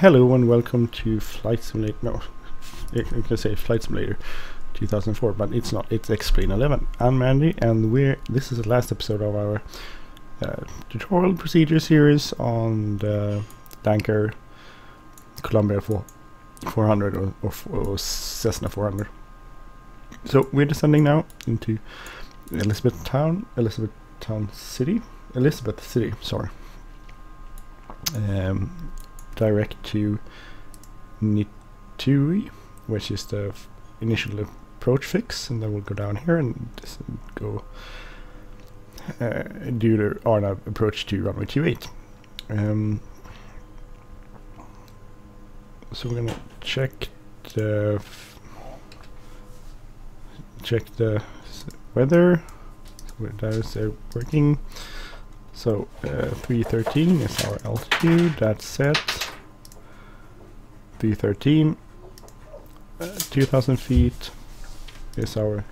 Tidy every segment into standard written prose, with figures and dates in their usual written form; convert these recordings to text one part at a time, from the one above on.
Hello and welcome to Flight Simulator. No, I can say Flight Simulator 2004, but it's not. It's Explain 11. I'm Randy, and this is the last episode of our tutorial procedure series on the Lancair Columbia 400 or Cessna 400. So we're descending now into Elizabeth City. Sorry. Direct to Nitui, which is the initial approach fix, and then we'll go down here and just go do the RNAV approach to runway 28. So we're gonna check the weather. So that is working. So 313 is our altitude. That's set. 313. 2,000 feet is our.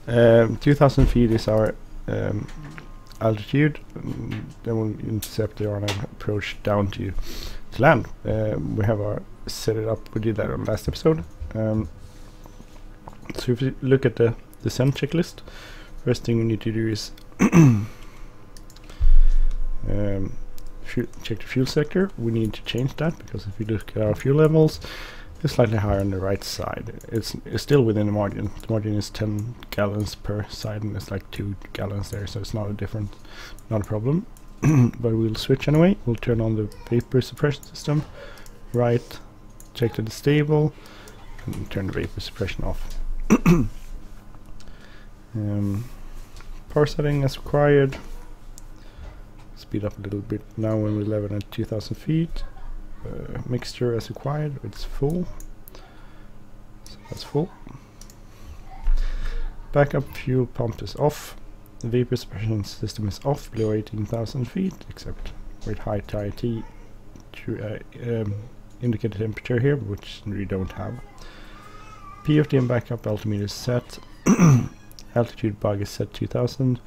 2,000 feet is our altitude. Then we'll intercept the RNAV approach down to land. We have our set it up. We did that on last episode. So if you look at the descent checklist, first thing we need to do is check the fuel sector. We need to change that because if you look at our fuel levels, it's slightly higher on the right side. It's still within the margin. The margin is 10 gallons per side, and it's like 2 gallons there, so it's not a problem. But we'll switch anyway. We'll turn on the vapor suppression system, right, check that it's stable, and turn the vapor suppression off. Power setting as required. Speed up a little bit now when we're level at 2,000 feet. Mixture as required. It's full. So that's full. Backup fuel pump is off. The vapor suppression system is off below 18,000 feet, except with high TIT to indicate the temperature here, which we don't have. PFD and backup altimeter is set. Altitude bug is set 2,000,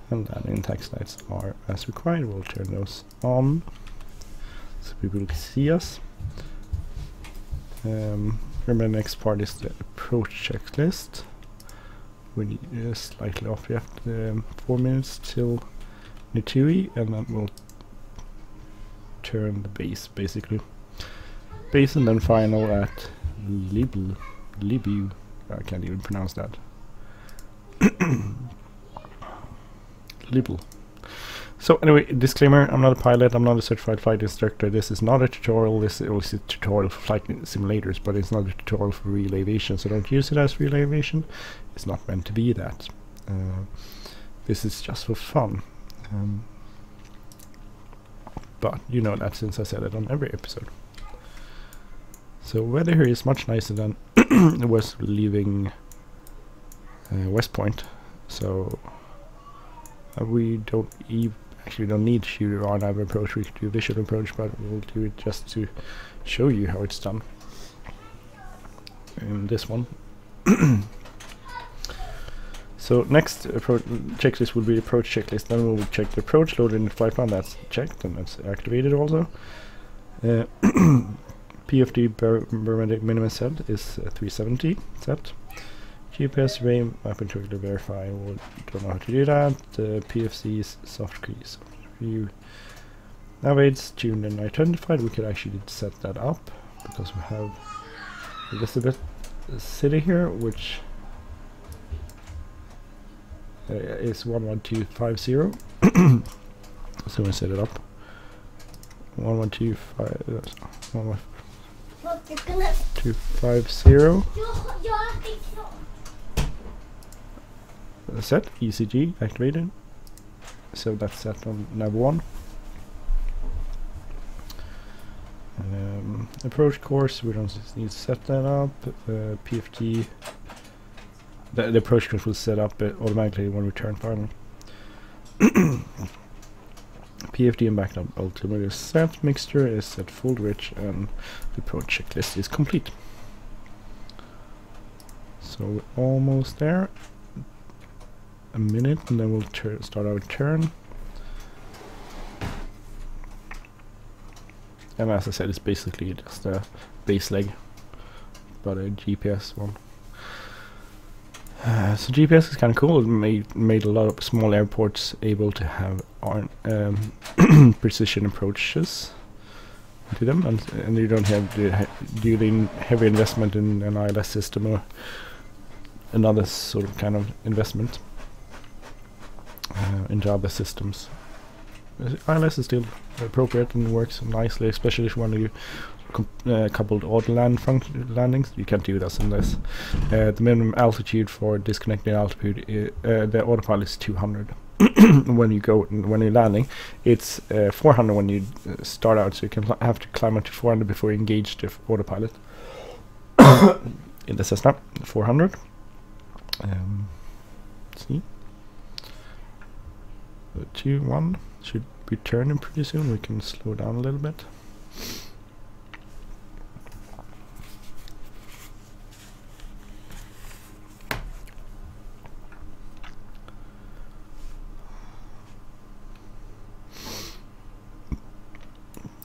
and landing tax lights are as required. We'll turn those on so people can see us. Remember, the next part is the approach checklist. We need slightly off. We have 4 minutes till Nitui, and then we'll turn the base, basically. Base and then final at Libu. I can't even pronounce that. Libu. So anyway, disclaimer, I'm not a pilot, I'm not a certified flight instructor. This is not a tutorial. This is a tutorial for flight simulators, but it's not a tutorial for real aviation, so don't use it as real aviation. It's not meant to be that. This is just for fun. But you know that since I said it on every episode. So weather here is much nicer than it was leaving West Point, so we actually don't need to shoot an RNAV approach. We can do a visual approach, but we'll do it just to show you how it's done in this one. So next checklist will be approach checklist. Then we'll check the approach, load in the flight plan. That's checked and that's activated also. PFD barometric minimum set is 370 set. GPS array map integral verify. We don't know how to do that. PFC is soft keys. View navigate tuned and identified. We could actually set that up because we have Elizabeth City here, which is 11250. So we set it up. 11250. Set ECG activated, so that's set on nav 1. Approach course, we don't need to set that up. PFT, the approach course will set up automatically when we turn final. PFD and backup altimeter is set, mixture is set full rich, and the approach checklist is complete. So we're almost there. A minute, and then we'll start our turn. And as I said, it's basically just a base leg, but a GPS one. So GPS is kind of cool. It made a lot of small airports able to have precision approaches to them, and you don't have to do the heavy investment in an ILS system or another sort of kind of investment into other systems. ILS is still appropriate and works nicely, especially if you want to coupled auto landings. You can't do this unless the minimum altitude for disconnected altitude the autopilot is 200 when you're landing. It's 400 when you start out, so you can have to climb up to 400 before you engage the autopilot. In the Cessna 400. See, 2, 1 should be turning pretty soon. We can slow down a little bit.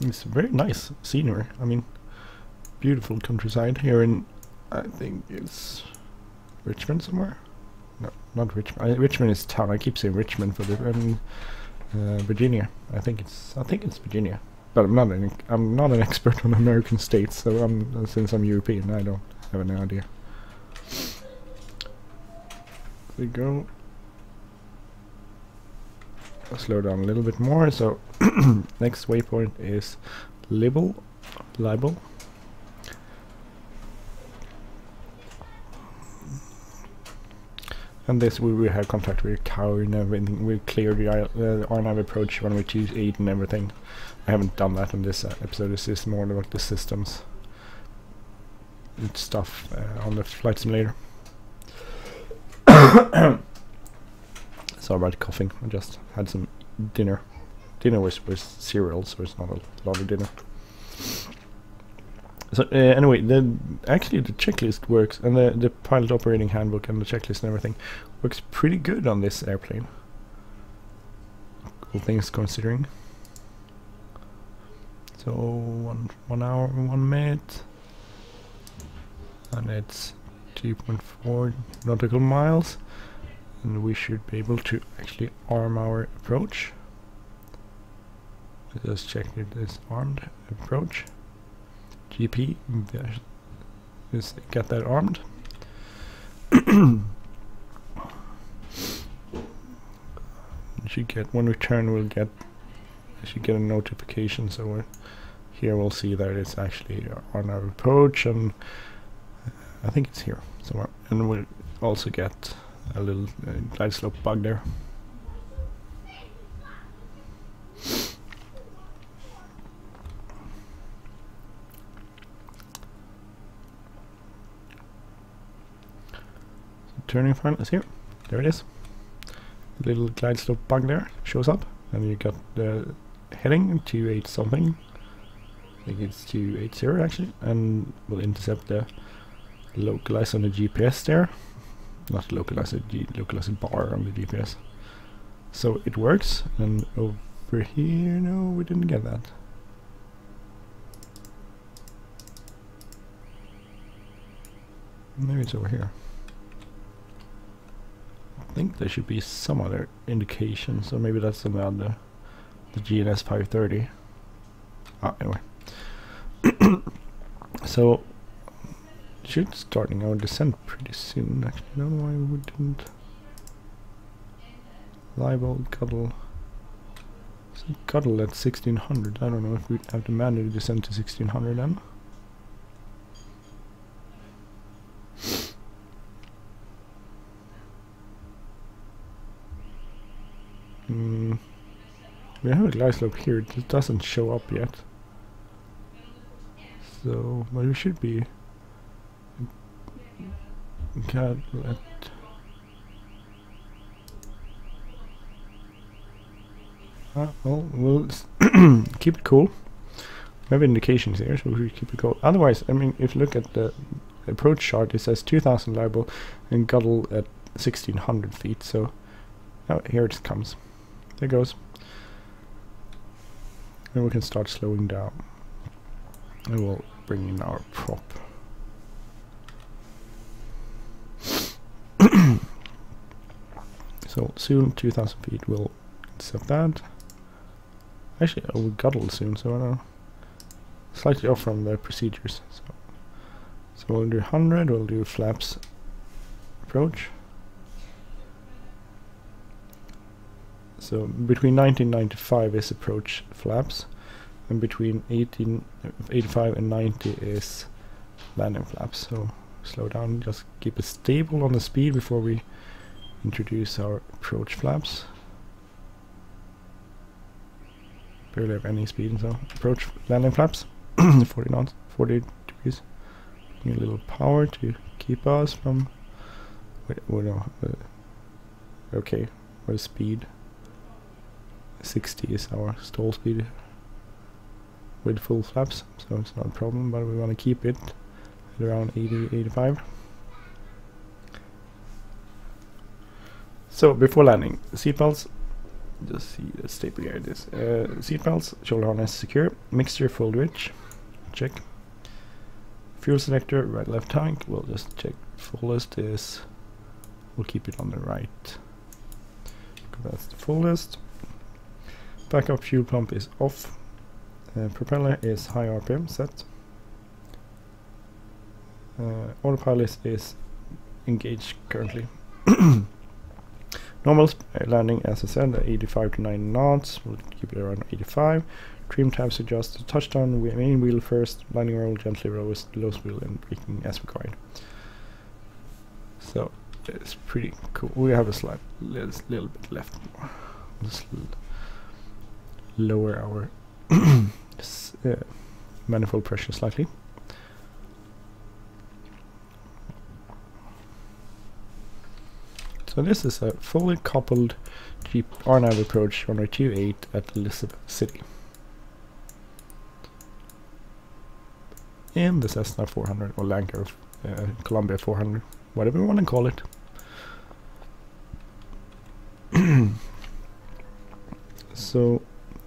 It's very nice scenery. I mean, beautiful countryside here in, I think it's Richmond somewhere. No, not Richmond. Richmond is town. I keep saying Richmond for the Virginia. I think it's Virginia. But I'm not an expert on American states, so since I'm European, I don't have any idea. We go. I'll slow down a little bit more. So next waypoint is Libel. And this we will have contact with Cow and everything. We clear the RNAV approach when we choose 8 and everything. I haven't done that in this episode. This is more about the systems and stuff on the flight simulator. Sorry about coughing. I just had some dinner. Dinner was cereal, so it's not a lot of dinner. So anyway, actually the checklist works, and the pilot operating handbook and the checklist and everything works pretty good on this airplane. All things considering. So 1 hour and 1 minute, and it's 2.4 nautical miles, and we should be able to actually arm our approach. Let's check it is armed approach. GP, just get that armed. Should get, when we turn, we'll get, should get a notification. So here we'll see that it's actually on our approach, and I think it's here somewhere. And we'll also get a little glide slope bug there. Turning final is here. There it is. A little glide slope bug there shows up, and you got the heading 28 something. I think it's 280 actually, and we'll intercept the localize on the GPS there. Not localize localize a bar on the GPS. So it works, and over here, no, we didn't get that. Maybe it's over here. I think there should be some other indication, so maybe that's the GNS 530. Anyway. So should starting our descent pretty soon. Actually, I don't know why we didn't. Libel, Cuddle. So Cuddle at 1600. I don't know if we have to manually descend to 1600 then. We have a glide slope here. It doesn't show up yet. So, but we should be. Well, we'll keep it cool. We have indications here, so we should keep it cool. Otherwise, I mean, if you look at the approach chart, it says 2000 Libel and Guddle at 1600 feet. So, oh, here it comes. There it goes. And we can start slowing down. I will bring in our prop. So soon 2000 feet will set that. Actually, we got it soon, so I don't know. Slightly off from the procedures. So we'll do 100, we'll do flaps approach. So between 1995 is approach flaps, and between 1885 and 90 is landing flaps. So slow down, just keep it stable on the speed before we introduce our approach flaps. Barely have any speed, so approach landing flaps 40 knots, 40 degrees. Need a little power to keep us from. Wait, oh no. Okay, what is speed? 60 is our stall speed with full flaps, so it's not a problem, but we want to keep it at around 80-85. So before landing, seatbelts. Just see the staple here. This seatbelts, shoulder harness secure, mixture full rich, check. Fuel selector, right left tank. We'll just check fullest is. We'll keep it on the right. That's the fullest. Backup fuel pump is off. Propeller is high RPM set. Autopilot is engaged currently. Normal landing, as I said, 85 to 90 knots. We'll keep it around 85. Trim tabs adjust to touchdown. Main wheel first. Landing roll, gently roll, low wheel, and braking as required. So it's pretty cool. We have a little bit left. Just lower our manifold pressure slightly. So this is a fully coupled Jeep RNAV approach runway 28 at Elizabeth City. In the Cessna 400 or Lancair, Columbia 400, whatever you want to call it. So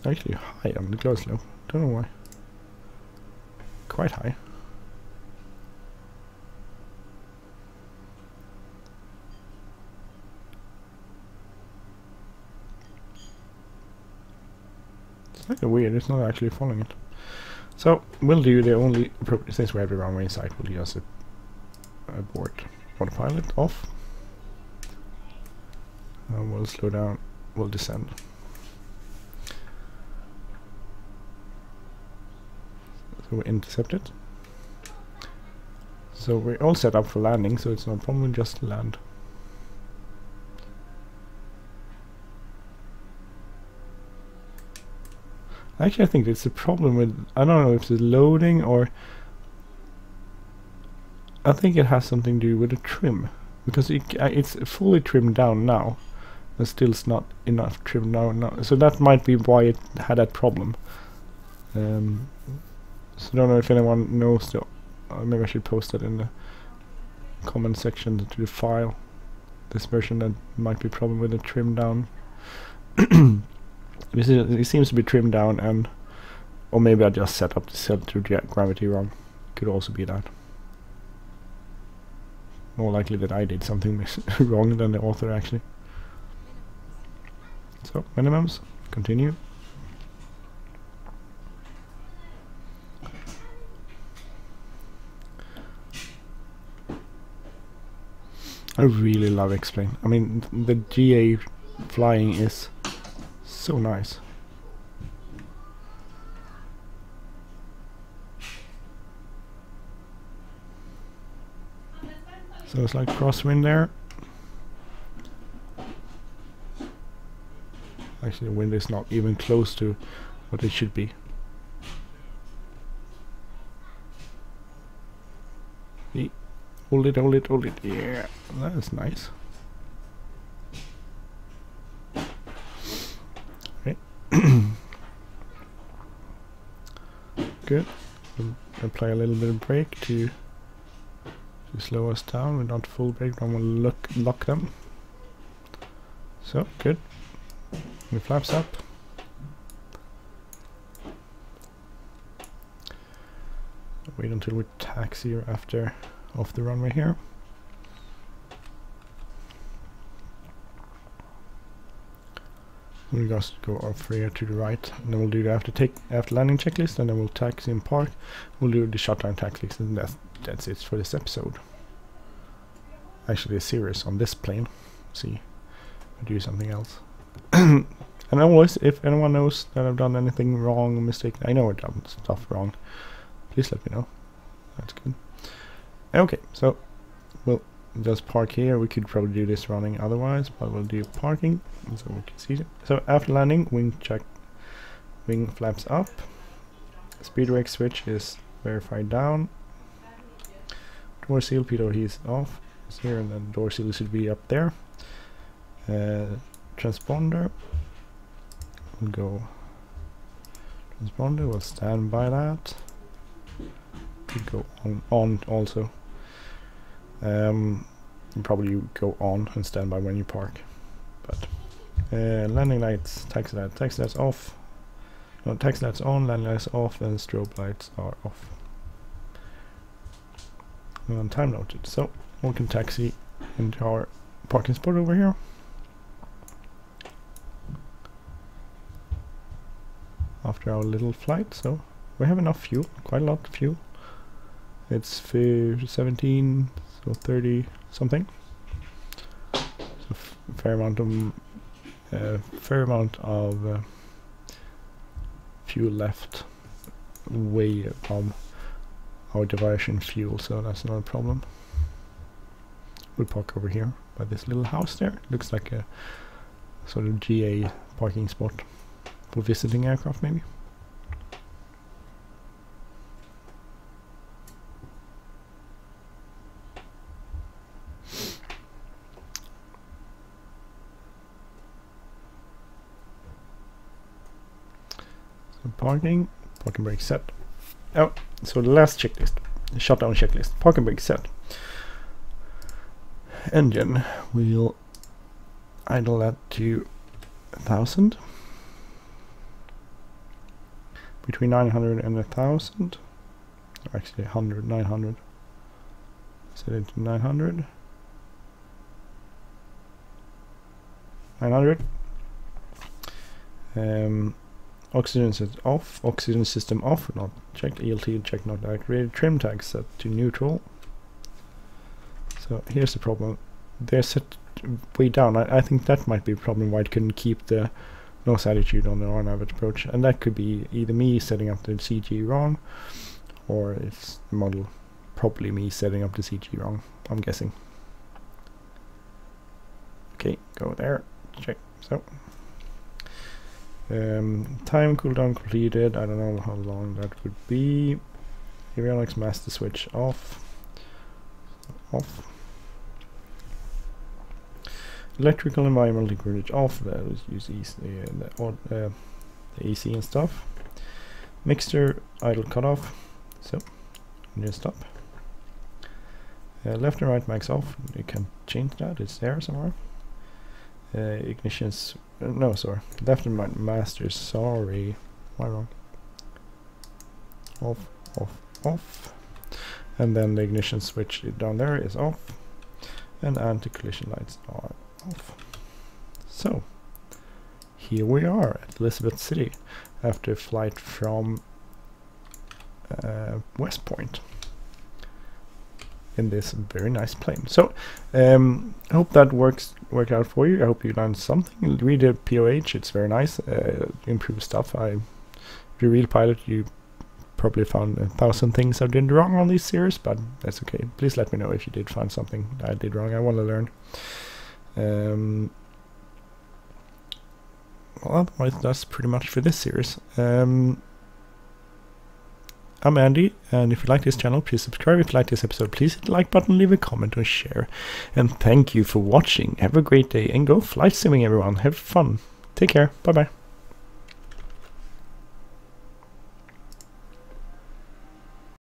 actually high on the glow slope. Don't know why. Quite high. It's kind of weird, it's not actually following it. So we'll do the only, since we have the runway in sight, we'll just abort autopilot off. We'll slow down, we'll descend. So we intercept it. So we're all set up for landing, so it's no problem, just land. Actually, I think it's a problem with, I don't know if it's loading or, I think it has something to do with the trim, because it's fully trimmed down now, but still it's not enough trimmed down now. So that might be why it had that problem. So I don't know if anyone knows, maybe I should post that in the comment section to the file. This version that might be a problem with the trim down. It seems to be trimmed down, and or maybe I just set up the center gravity wrong. Could also be that. More likely that I did something wrong than the author actually. So minimums, continue. I really love X-Plane. I mean, the GA flying is so nice. So it's like crosswind there. Actually, the wind is not even close to what it should be. Hold it, hold it, hold it. Yeah, that's nice. Okay. Good. We'll apply a little bit of brake to slow us down. We're not full brake, then we'll lock them. So, good. The flaps up. wait until we taxi after off the runway here. We'll just go off here to the right, and then we'll do the after landing checklist, and then we'll taxi and park. We'll do the shutdown checklist, and that's it for this episode. Actually, a series on this plane. See, I'll do something else. And always, if anyone knows that I've done anything wrong, mistake, I know I've done stuff wrong, please let me know. That's good. Okay, so we'll just park here. We could probably do this running otherwise, but we'll do parking so we can see it. So after landing, wing check, wing flaps up, speed brake switch is verified down, door seal pitot heat off is here, and then door seal should be up there. Transponder, we'll go transponder, we'll stand by that. Go on also. Probably go on and stand by when you park. But landing lights, taxi lights off. No, taxi lights on, landing lights off, and strobe lights are off. And time noted. So we can taxi into our parking spot over here. After our little flight, so we have enough fuel, quite a lot of fuel. It's 17, so 30 something. So fair amount of fuel left, way above our diversion fuel, so that's not a problem. We'll park over here by this little house there. Looks like a sort of GA parking spot for visiting aircraft, maybe. Parking brake set. Oh, so the last checklist, the shutdown checklist. Parking brake set. Engine, we'll idle that to 1000. Between 900 and 1000. Actually 100, 900. Set it to 900. 900. Oxygen system off, oxygen system off, not checked, ELT checked, not activated, trim tag set to neutral. So here's the problem, they're set way down. I think that might be a problem why it couldn't keep the nose attitude on the RNAV approach, and that could be either me setting up the CG wrong, or it's the model, probably me setting up the CG wrong, I'm guessing. Okay, go there, check, so. Time cooldown completed, I don't know how long that would be. Avionics master switch off. Electrical environmental gauge off, that was use the AC and stuff. Mixture idle cutoff, so new stop. Left and right max off, you can change that, it's there somewhere. Ignitions, no, sorry, left and right master, sorry, am I wrong? Off, off, off, and then the ignition switch down there is off, and anti-collision lights are off. So here we are at Elizabeth City after a flight from West Point in this very nice plane. So I hope that worked out for you. I hope you learned something. Read the POH, it's very nice, improved stuff. If you're a real pilot, you probably found 1,000 things I did wrong on this series, but that's okay. Please let me know if you did find something I did wrong. I want to learn. Well, otherwise that's pretty much for this series. I'm Andy, and if you like this channel, please subscribe. If you like this episode, please hit the like button, leave a comment or share. And thank you for watching. Have a great day and go flight simming, everyone. Have fun. Take care. Bye bye.